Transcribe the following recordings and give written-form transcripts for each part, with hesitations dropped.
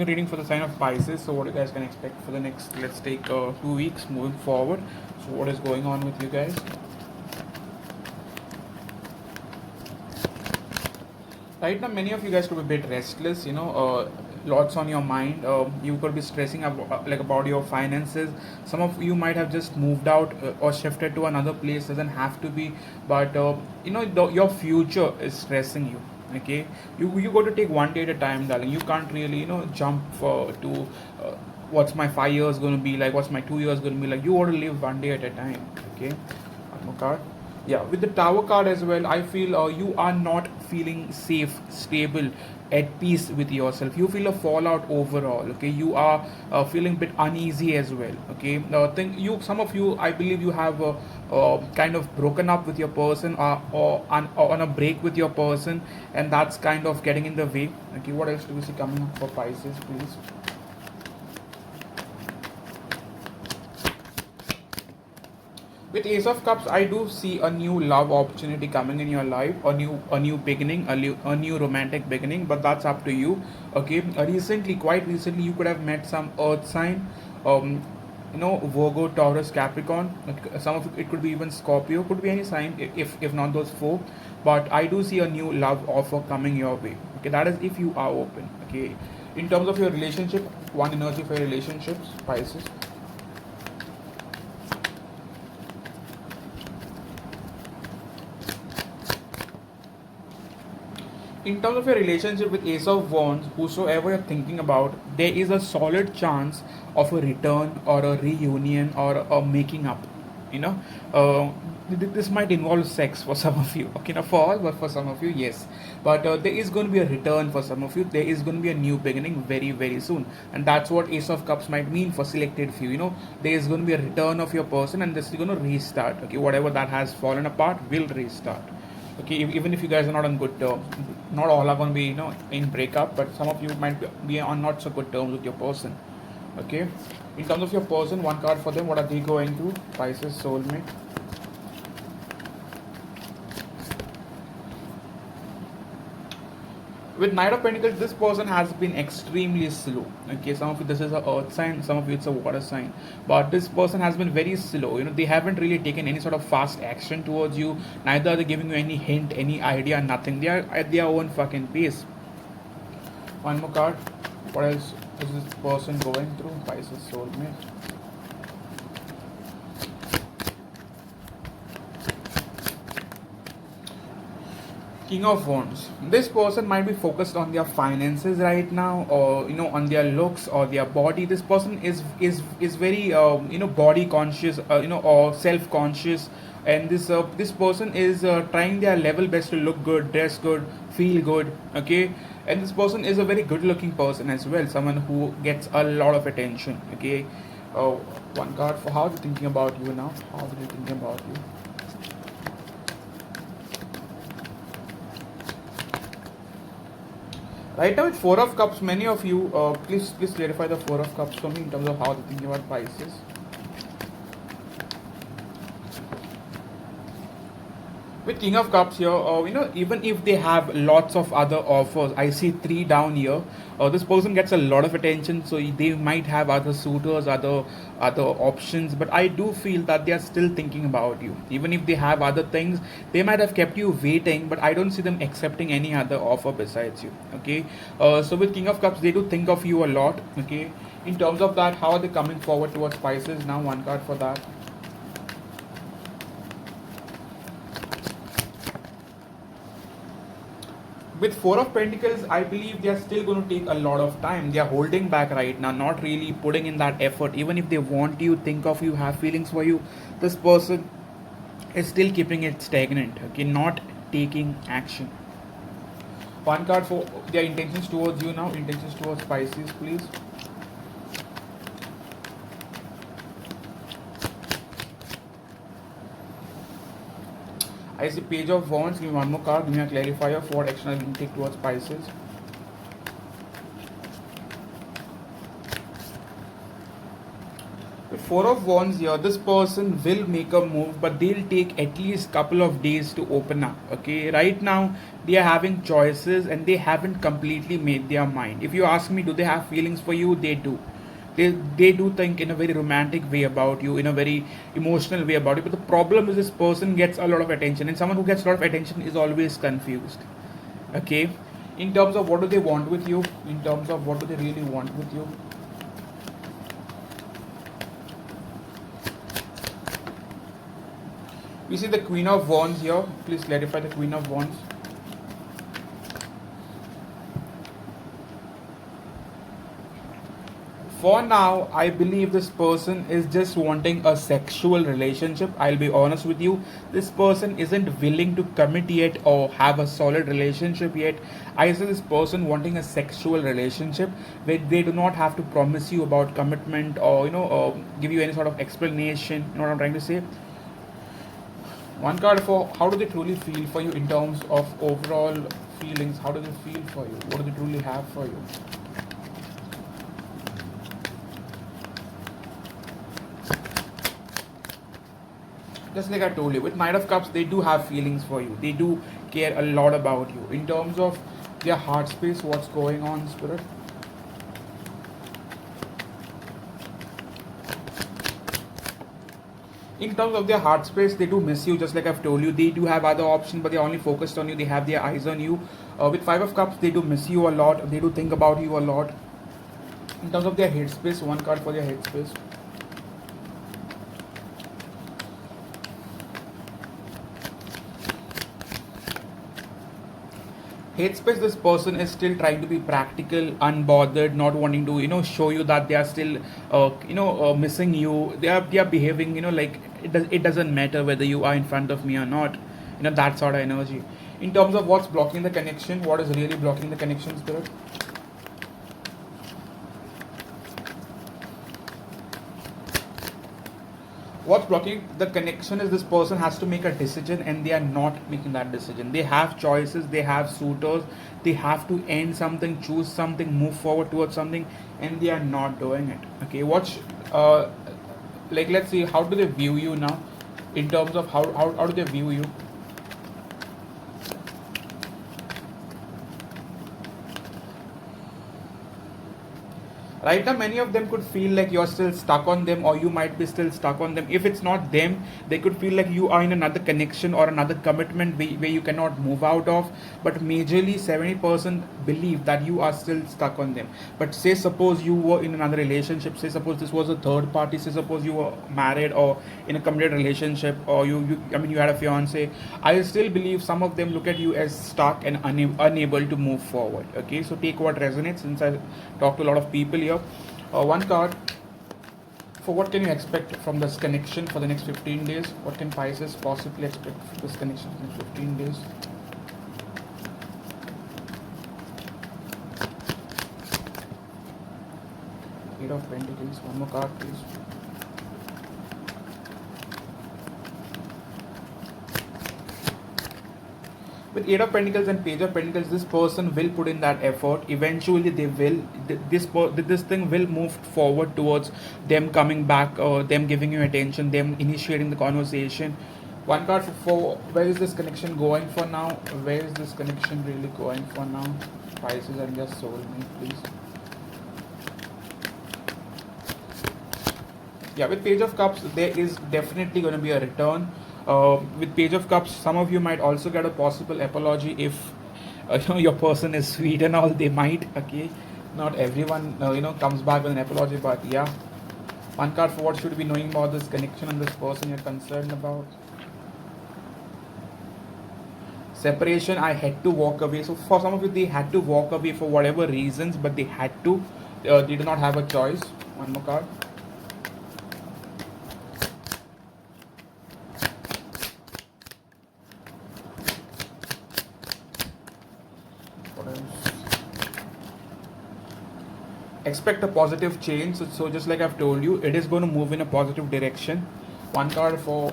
reading for the sign of Pisces. So what you guys can expect for the next, let's take 2 weeks moving forward. So what is going on with you guys? Right now, many of you guys could be a bit restless. Lots on your mind. You could be stressing about your finances. Some of you might have just moved out or shifted to another place. Doesn't have to be, but your future is stressing you. Okay, you got to take one day at a time, darling. You can't really jump to what's my 5 years going to be like, what's my 2 years going to be like. You got to live one day at a time. Okay, one more card. Yeah, with the Tower card as well, I feel you are not feeling safe, stable, at peace with yourself. You feel a fallout overall. Okay, you are feeling a bit uneasy as well. Okay, think you, some of you, I believe you have kind of broken up with your person, or on a break with your person, and that's kind of getting in the way. Okay, what else do we see coming up for Pisces, please? With Ace of Cups, I do see a new love opportunity coming in your life, a new beginning, a new romantic beginning. But that's up to you. Okay, quite recently, you could have met some Earth sign, um, Virgo, Taurus, Capricorn. Some of it could be even Scorpio, could be any sign, if not those four. But I do see a new love offer coming your way. Okay, that is if you are open. Okay, in terms of your relationship, one energy for your relationships, Pisces. In terms of your relationship with Ace of Wands, whosoever you're thinking about, there is a solid chance of a return or a reunion or a making up. You know, uh, this might involve sex for some of you. Okay, not for all, but for some of you, yes. But there is going to be a return for some of you. There is going to be a new beginning very, very soon, and that's what Ace of Cups might mean for selected few. There is going to be a return of your person, and this is going to restart. Okay, whatever that has fallen apart will restart. Okay, even if you guys are not on good terms, not all are going to be in breakup, but some of you might be on not so good terms with your person. Okay, in terms of your person, one card for them. What are they going through? Pisces soulmate. With Knight of Pentacles, this person has been extremely slow. Okay, some of you, this is a earth sign, some of you it's a water sign, but this person has been very slow. They haven't really taken any sort of fast action towards you. Neither are they giving you any hint, any idea, nothing. They are at their own fucking pace. One more card. What else is this person going through? Pisces soulmate. King of Wands. This person might be focused on their finances right now, or on their looks or their body. This person is very body conscious, or self conscious, and this person is trying their level best to look good, dress good, feel good. Okay, and this person is a very good looking person as well. Someone who gets a lot of attention. Okay, uh, one card for how they're thinking about you now. How are they thinking about you? Right now, with Four of Cups, many of you, please clarify the Four of Cups for me in terms of how they're thinking about Pisces. With King of Cups here, even if they have lots of other offers, I see three down here. This person gets a lot of attention, so they might have other suitors, other options. But I do feel that they are still thinking about you. Even if they have other things, they might have kept you waiting. But I don't see them accepting any other offer besides you. Okay. So with King of Cups, they do think of you a lot. Okay. In terms of that, how are they coming forward towards Pisces? Now, one card for that. With Four of Pentacles, I believe they are still going to take a lot of time. They are holding back right now, not really putting in that effort. Even if they want you, think of you, have feelings for you, this person is still keeping it stagnant. Okay, not taking action. One card for their intentions towards you now. Intentions towards Pisces, please. I see Page of Wands. Give me one more card. Give me a clarifier for what action I will take towards Pisces. Four of Wands here, this person will make a move, but they'll take at least couple of days to open up. Okay, right now they are having choices and they haven't completely made their mind. If you ask me, do they have feelings for you? They do. They do think in a very romantic way about you, in a very emotional way about you. But the problem is this person gets a lot of attention, and someone who gets a lot of attention is always confused. Okay, in terms of what do they want with you, in terms of what do they really want with you. We see the Queen of Wands here. Please clarify the Queen of Wands. For now, I believe this person is just wanting a sexual relationship. I'll be honest with you. This person isn't willing to commit yet or have a solid relationship yet. I see this person wanting a sexual relationship where they do not have to promise you about commitment or give you any sort of explanation. You know what I'm trying to say? One card for how do they truly feel for you in terms of overall feelings. How do they feel for you? What do they truly have for you? Just like I told you, with Knight of Cups, they do have feelings for you. They do care a lot about you. In terms of their heart space, what's going on, Spirit? In terms of their heart space, they do miss you, just like I've told you. They do have other options, but they're only focused on you. They have their eyes on you. With Five of Cups, they do miss you a lot. They do think about you a lot. In terms of their head space, one card for their head space. Headspace, this person is still trying to be practical, unbothered, not wanting to show you that they are still missing you. They are behaving like it doesn't matter whether you are in front of me or not. That sort of energy. In terms of what's blocking the connection, what is really blocking the connection, Spirit? What's blocking the connection is this person has to make a decision and they are not making that decision. They have choices, they have suitors, they have to end something, choose something, move forward towards something, and they are not doing it. Okay, watch. Let's see, how do they view you now? In terms of how do they view you? Right now, many of them could feel like you're still stuck on them, or you might be still stuck on them. If it's not them, they could feel like you are in another connection or another commitment where you cannot move out of. But majorly, 70% believe that you are still stuck on them. But say, suppose you were in another relationship, say, suppose this was a third party, say, suppose you were married or in a committed relationship, or you had a fiance. I still believe some of them look at you as stuck and unable to move forward. Okay, so take what resonates, since I talk to a lot of people here. One card for what can you expect from this connection for the next 15 days? What can Pisces possibly expect from this connection for the next 15 days? Eight of Pentacles. One more card, please. With Eight of Pentacles and Page of Pentacles, this person will put in that effort. Eventually, they will. This thing will move forward towards them coming back, them giving you attention, them initiating the conversation. One card for where is this connection going for now? Where is this connection really going for now? Pisces and their soulmate, please. Yeah, with Page of Cups, there is definitely going to be a return. With Page of Cups, some of you might also get a possible apology if your person is sweet and all. They might. Okay, not everyone comes back with an apology, but yeah. One card for what should you be knowing about this connection and this person you're concerned about. Separation, I had to walk away. So for some of you, they had to walk away for whatever reasons, but they had to. They do not have a choice. One more card. Expect a positive change. So just like I've told you, it is going to move in a positive direction. One card for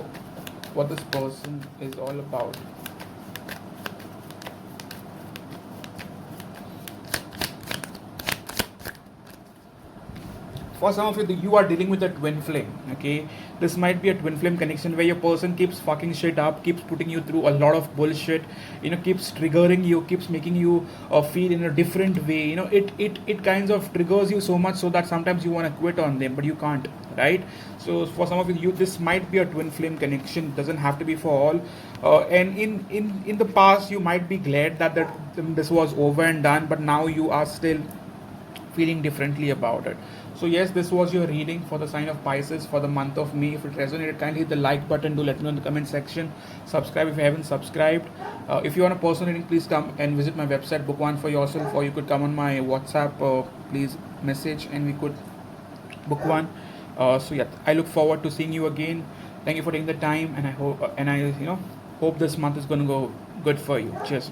what this person is all about. For some of you, you are dealing with a twin flame. Okay, this might be a twin flame connection where your person keeps fucking shit up, keeps putting you through a lot of bullshit, keeps triggering you, keeps making you feel in a different way. It kinds of triggers you so much so that sometimes you want to quit on them, but you can't, right? So for some of you, this might be a twin flame connection. It doesn't have to be for all. And in the past, you might be glad that this was over and done, but now you are still feeling differently about it. So yes, this was your reading for the sign of Pisces for the month of May. If it resonated, kindly hit the like button. Do let me know in the comment section. Subscribe if you haven't subscribed. If you want a personal reading, please come and visit my website, book one for yourself, or you could come on my WhatsApp. Please message and we could book one. So yeah, I look forward to seeing you again. Thank you for taking the time, and I hope this month is going to go good for you. Cheers.